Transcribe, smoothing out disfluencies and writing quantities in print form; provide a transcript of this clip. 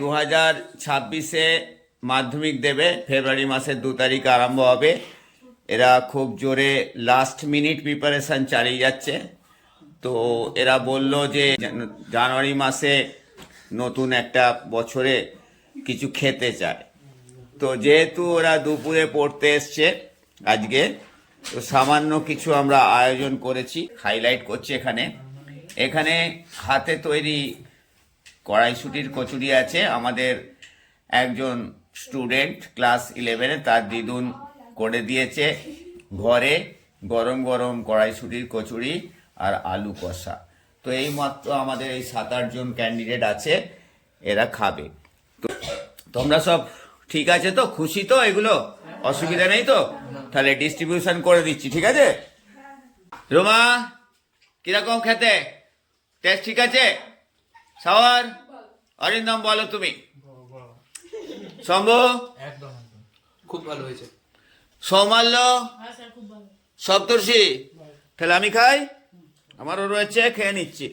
2026-এ মাধ্যমিক দেবে। ফেব্রুয়ারি মাসের 2 তারিখ আরম্ভ হবে। এরা খুব জোরে লাস্ট মিনিট প্রিপারেশন চালিয়ে যাচ্ছে। তো এরা বলল যে জানুয়ারি মাসে নতুন একটা বছরে কিছু খেতে চায়। তো যেহেতু ওরা দুপুরে পড়তে এসছে আজকে, তো সামান্য কিছু আমরা আয়োজন করেছি, হাইলাইট করছি এখানে। এখানে হাতে তৈরি কড়াইশুটির কচুরি আছে। আমাদের একজন স্টুডেন্ট ক্লাস 11-এ, তার দিদুন করে দিয়েছে ঘরে গরম গরম কড়াইশুটির কচুরি আর আলু কষা। তো এই মাত্র আমাদের এই 7-8 জন ক্যান্ডিডেট আছে, এরা খাবে। তো তোমরা সব ঠিক আছে তো, খুশি তো? এগুলো অসুবিধা নেই তো? তাহলে ডিস্ট্রিবিউশন করে দিচ্ছি, ঠিক আছে? রোমা, কিরকম খেতে? টেস্ট ঠিক আছে? সাওয়ার, অরিন্দম বলো তুমি। শম্ভু একদম খুব ভালো হয়েছে। সৌমাল্য, সপ্তর্ষি, তাহলে আমি খাই? আমারও রয়েছে, খেয়ে নিচ্ছি।